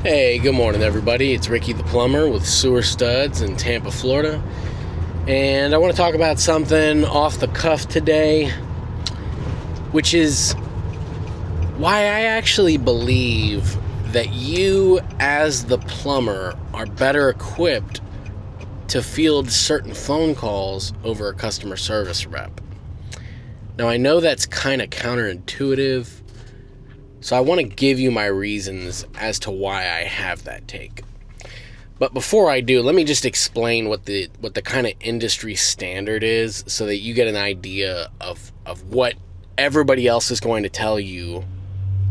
Hey, good morning, everybody. It's Ricky the Plumber with Sewer Studs in Tampa, Florida. And I want to talk about something off the cuff today, which is why I actually believe that you, as the plumber, are better equipped to field certain phone calls over a customer service rep. Now, I know that's kind of counterintuitive, so I want to give you my reasons as to why I have that take. But before I do, let me just explain what the kind of industry standard is so that you get an idea of what everybody else is going to tell you,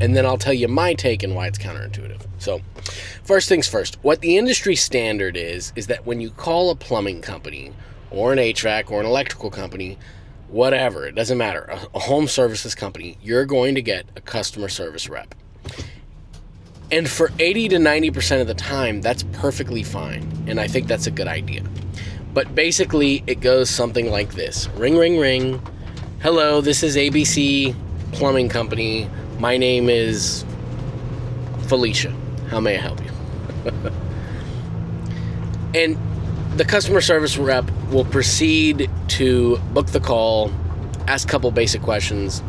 and then I'll tell you my take and why it's counterintuitive. So, first things first, what the industry standard is that when you call a plumbing company or an HVAC or an electrical company, whatever, it doesn't matter, a home services company, you're going to get a customer service rep. And for 80 to 90% of the time, that's perfectly fine. And I think that's a good idea. But basically, it goes something like this. Ring, ring, ring. Hello, this is ABC Plumbing Company. My name is Felicia. How may I help you? And the customer service rep will proceed to book the call, ask a couple basic questions,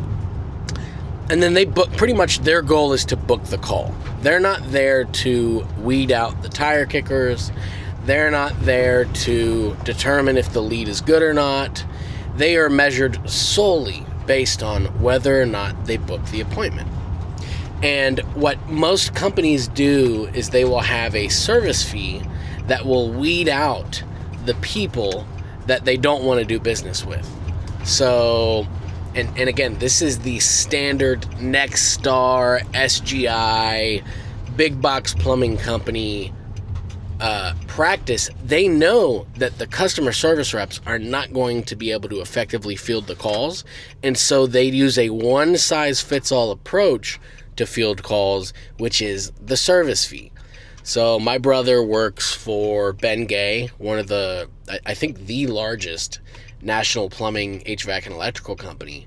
and then they book. Pretty much their goal is to book the call. They're not there to weed out the tire kickers. They're not there to determine if the lead is good or not. They are measured solely based on whether or not they book the appointment. And what most companies do is they will have a service fee that will weed out the people that they don't want to do business with. So, and again, this is the standard Nexstar, SGI, big box plumbing company practice. They know that the customer service reps are not going to be able to effectively field the calls, and so they use a one-size-fits-all approach to field calls, which is the service fee. So my brother works for Ben Gay, one of the, I think the largest national plumbing, HVAC, and electrical company.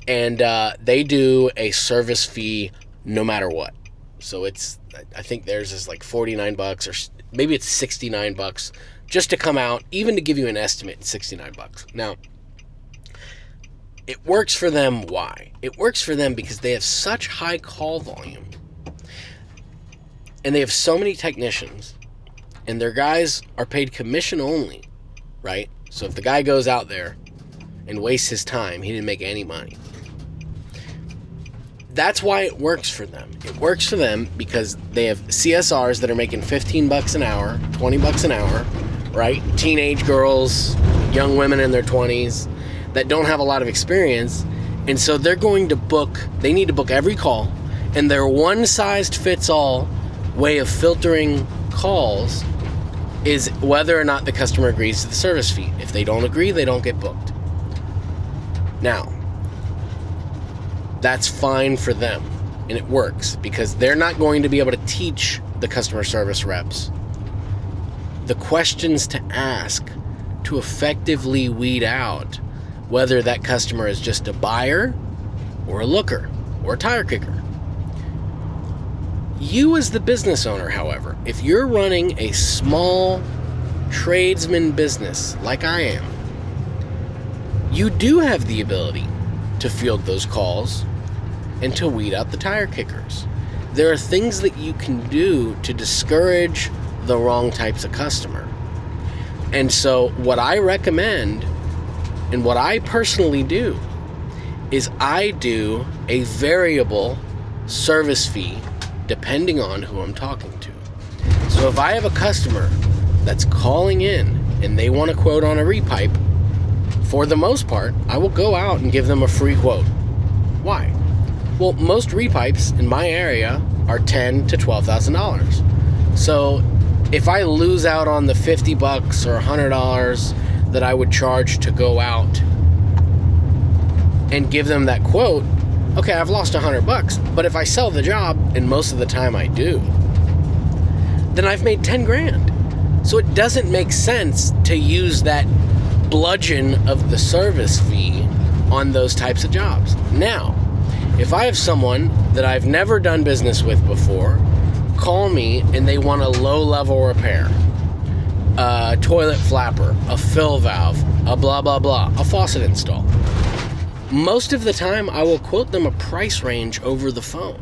And they do a service fee no matter what. So I think theirs is like $49 or maybe it's $69 just to come out, even to give you an estimate, it's $69. Now, it works for them. Why? It works for them because they have such high call volume. And they have so many technicians, and their guys are paid commission only, right? So if the guy goes out there and wastes his time, he didn't make any money. That's why it works for them. It works for them because they have CSRs that are making $15 an hour, $20 an hour, right? Teenage girls, young women in their 20s that don't have a lot of experience, and so they're going to they need to book every call, and their one-size-fits-all way of filtering calls is whether or not the customer agrees to the service fee. If they don't agree, they don't get booked. Now, that's fine for them, and it works because they're not going to be able to teach the customer service reps the questions to ask to effectively weed out whether that customer is just a buyer or a looker or a tire kicker. You as the business owner, however, if you're running a small tradesman business like I am, you do have the ability to field those calls and to weed out the tire kickers. There are things that you can do to discourage the wrong types of customer. And so what I recommend and what I personally do is I do a variable service fee depending on who I'm talking to. So if I have a customer that's calling in and they want a quote on a repipe, for the most part, I will go out and give them a free quote. Why? Well, most repipes in my area are $10,000 to $12,000. So if I lose out on the $50 or $100 that I would charge to go out and give them that quote, okay, I've lost $100, but if I sell the job, and most of the time I do, then I've made 10 grand. So it doesn't make sense to use that bludgeon of the service fee on those types of jobs. Now, if I have someone that I've never done business with before, call me and they want a low-level repair, a toilet flapper, a fill valve, a blah, blah, blah, a faucet install, most of the time I will quote them a price range over the phone,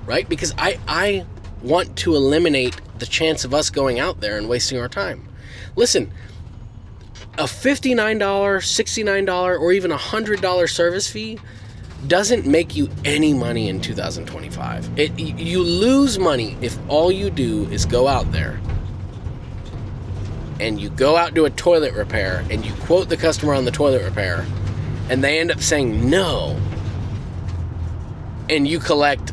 right? Because I want to eliminate the chance of us going out there and wasting our time. Listen, a $59, $69, or even $100 service fee doesn't make you any money in 2025. You lose money if all you do is go out there and you go out to a toilet repair and you quote the customer on the toilet repair and they end up saying no, and you collect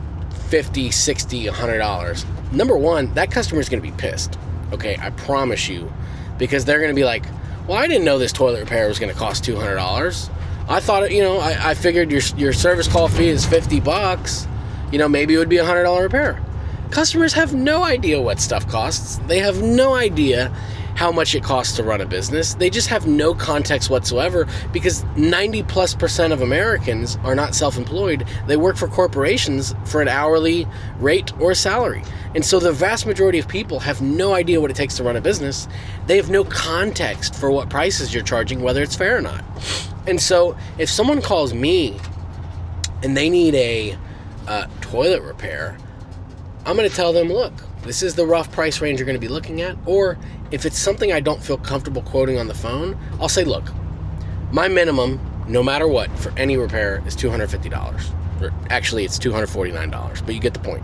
$50, $60, $100. Number one, that customer is going to be pissed. Okay, I promise you, because they're going to be like, well, I didn't know this toilet repair was going to cost $200. I thought, I figured your service call fee is $50. Maybe it would be a $100 repair. Customers have no idea what stuff costs. They have no idea how much it costs to run a business. They just have no context whatsoever, because 90+% of Americans are not self-employed. They work for corporations for an hourly rate or salary. And so the vast majority of people have no idea what it takes to run a business. They have no context for what prices you're charging, whether it's fair or not. And so if someone calls me and they need a toilet repair, I'm going to tell them, look, this is the rough price range you're going to be looking at. Or if it's something I don't feel comfortable quoting on the phone, I'll say, look, my minimum, no matter what, for any repair is $250. Or actually, it's $249, but you get the point.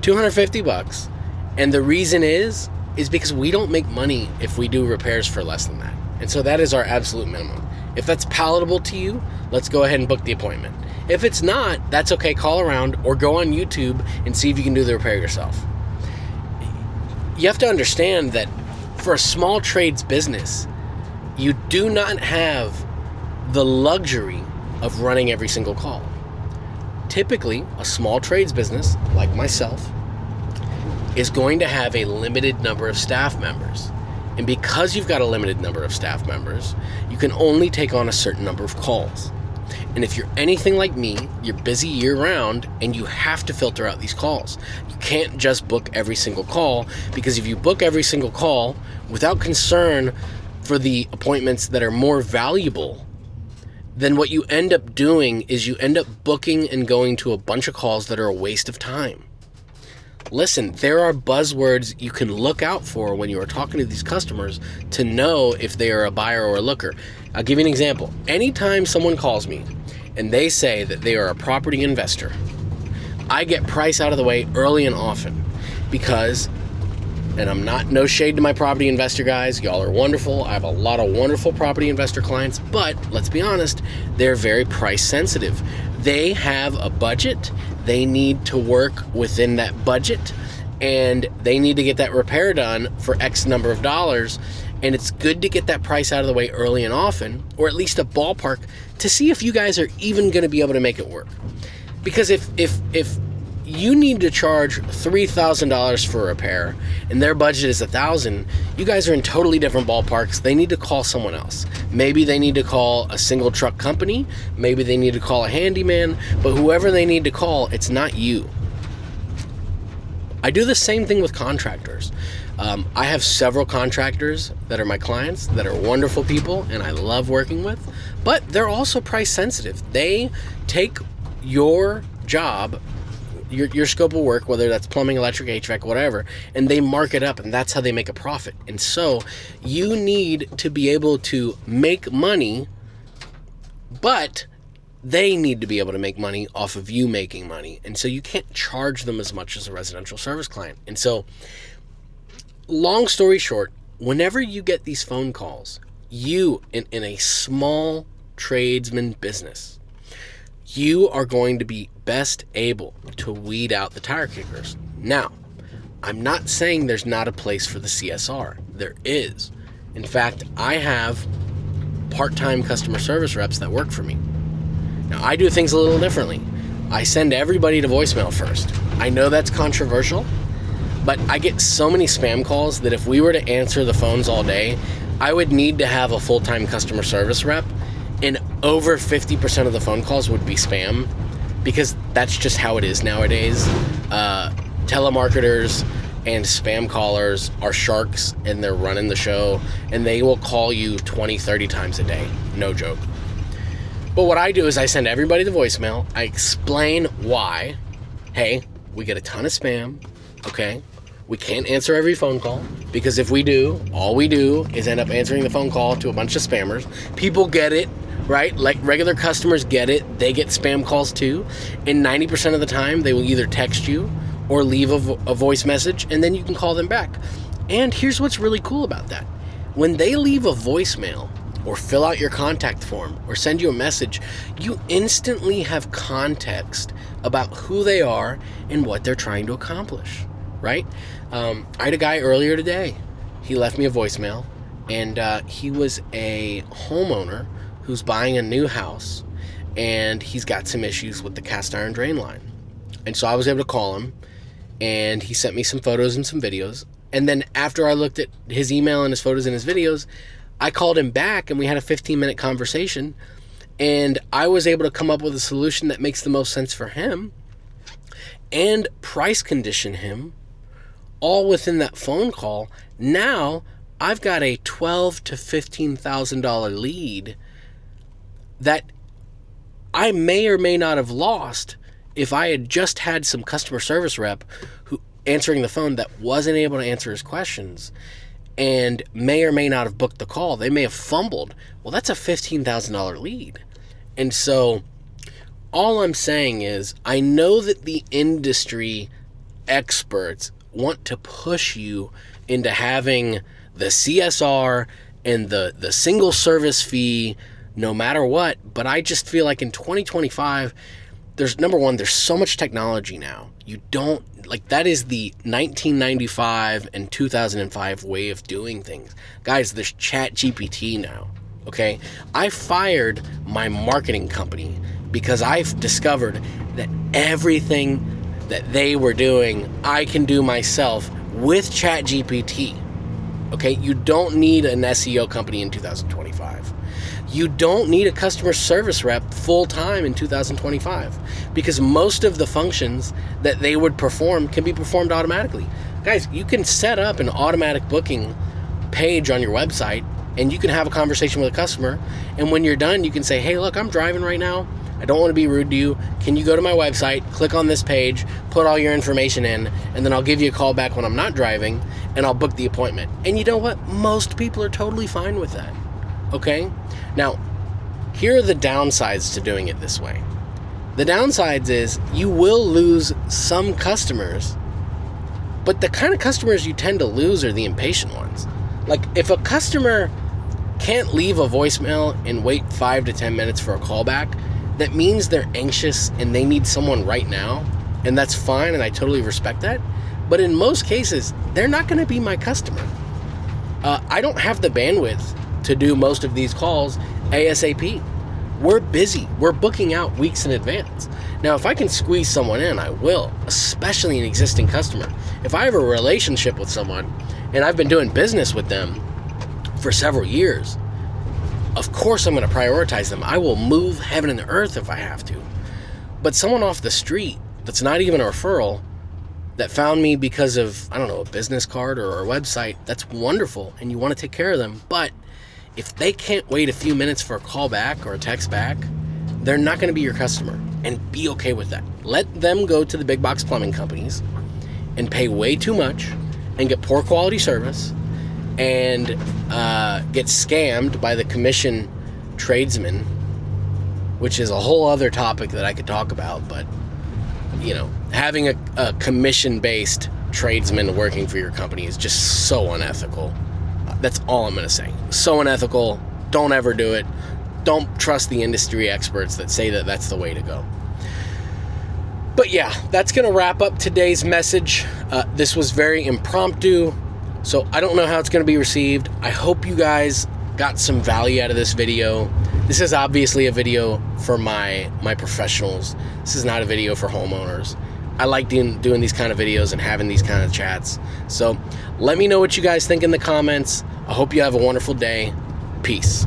$250. And the reason is because we don't make money if we do repairs for less than that. And so that is our absolute minimum. If that's palatable to you, let's go ahead and book the appointment. If it's not, that's okay. Call around or go on YouTube and see if you can do the repair yourself. You have to understand that for a small trades business, you do not have the luxury of running every single call. Typically, a small trades business, like myself, is going to have a limited number of staff members. And because you've got a limited number of staff members, you can only take on a certain number of calls. And if you're anything like me, you're busy year-round and you have to filter out these calls. You can't just book every single call, because if you book every single call without concern for the appointments that are more valuable, then what you end up doing is you end up booking and going to a bunch of calls that are a waste of time. Listen, there are buzzwords you can look out for when you are talking to these customers to know if they are a buyer or a looker. I'll give you an example. Anytime someone calls me and they say that they are a property investor, I get price out of the way early and often, because, and I'm not, no shade to my property investor guys, y'all are wonderful. I have a lot of wonderful property investor clients, but let's be honest, they're very price sensitive. They have a budget. They need to work within that budget, and they need to get that repair done for X number of dollars. And it's good to get that price out of the way early and often, or at least a ballpark, to see if you guys are even going to be able to make it work. Because if you need to charge $3,000 for a repair and their budget is $1,000, you guys are in totally different ballparks. They need to call someone else. Maybe they need to call a single truck company. Maybe they need to call a handyman. But whoever they need to call, it's not you. I do the same thing with contractors. I have several contractors that are my clients that are wonderful people and I love working with, but they're also price sensitive. They take your job, your scope of work, whether that's plumbing, electric, HVAC, whatever, and they mark it up, and that's how they make a profit. And so you need to be able to make money, but they need to be able to make money off of you making money. And so you can't charge them as much as a residential service client. And so, long story short, whenever you get these phone calls, you, in a small tradesman business, you are going to be best able to weed out the tire kickers. Now, I'm not saying there's not a place for the CSR. There is. In fact, I have part-time customer service reps that work for me. Now, I do things a little differently. I send everybody to voicemail first. I know that's controversial, but I get so many spam calls that if we were to answer the phones all day, I would need to have a full-time customer service rep, and over 50% of the phone calls would be spam, because that's just how it is nowadays. telemarketers and spam callers are sharks, and they're running the show, and they will call you 20, 30 times a day. No joke. But what I do is I send everybody the voicemail. I explain why. Hey, we get a ton of spam, okay? We can't answer every phone call, because if we do, all we do is end up answering the phone call to a bunch of spammers. People get it, right? Like regular customers get it. They get spam calls too. And 90% of the time, they will either text you or leave a voice message, and then you can call them back. And here's what's really cool about that. When they leave a voicemail or fill out your contact form or send you a message, you instantly have context about who they are and what they're trying to accomplish, right? I had a guy earlier today. He left me a voicemail, and he was a homeowner who's buying a new house, and he's got some issues with the cast iron drain line. And so I was able to call him, and he sent me some photos and some videos. And then after I looked at his email and his photos and his videos, I called him back, and we had a 15-minute conversation, and I was able to come up with a solution that makes the most sense for him and price condition him all within that phone call. Now I've got a $12,000 to $15,000 lead that I may or may not have lost if I had just had some customer service rep who answering the phone that wasn't able to answer his questions and may or may not have booked the call. They may have fumbled. Well, that's a $15,000 lead. And so all I'm saying is I know that the industry experts want to push you into having the CSR and the single service fee no matter what, but I just feel like in 2025, there's so much technology now. You don't, like, that is the 1995 and 2005 way of doing things. Guys, there's ChatGPT now, okay? I fired my marketing company because I've discovered that everything that they were doing, I can do myself with ChatGPT, okay? You don't need an SEO company in 2025. You don't need a customer service rep full-time in 2025 because most of the functions that they would perform can be performed automatically. Guys, you can set up an automatic booking page on your website, and you can have a conversation with a customer, and when you're done, you can say, hey, look, I'm driving right now. I don't want to be rude to you. Can you go to my website, click on this page, put all your information in, and then I'll give you a call back when I'm not driving, and I'll book the appointment. And you know what? Most people are totally fine with that. Okay? Now, here are the downsides to doing it this way. The downsides is you will lose some customers, but the kind of customers you tend to lose are the impatient ones. Like, if a customer can't leave a voicemail and wait 5 to 10 minutes for a callback, that means they're anxious and they need someone right now, and that's fine, and I totally respect that. But in most cases, they're not going to be my customer. I don't have the bandwidth to do most of these calls ASAP. We're busy. We're booking out weeks in advance. Now, if I can squeeze someone in, I will, especially an existing customer. If I have a relationship with someone and I've been doing business with them for several years, of course I'm going to prioritize them. I will move heaven and earth if I have to. But someone off the street that's not even a referral that found me because of, I don't know, a business card or a website, that's wonderful, and you want to take care of them. But if they can't wait a few minutes for a call back or a text back, they're not going to be your customer, and be okay with that. Let them go to the big box plumbing companies and pay way too much and get poor quality service and get scammed by the commission tradesmen, which is a whole other topic that I could talk about. But, you know, having a commission-based tradesman working for your company is just so unethical. That's all I'm going to say. So unethical. Don't ever do it. Don't trust the industry experts that say that that's the way to go. But yeah, that's going to wrap up today's message. This was very impromptu, so I don't know how it's going to be received. I hope you guys got some value out of this video. This is obviously a video for my professionals. This is not a video for homeowners. I like doing these kind of videos and having these kind of chats. So let me know what you guys think in the comments. I hope you have a wonderful day. Peace.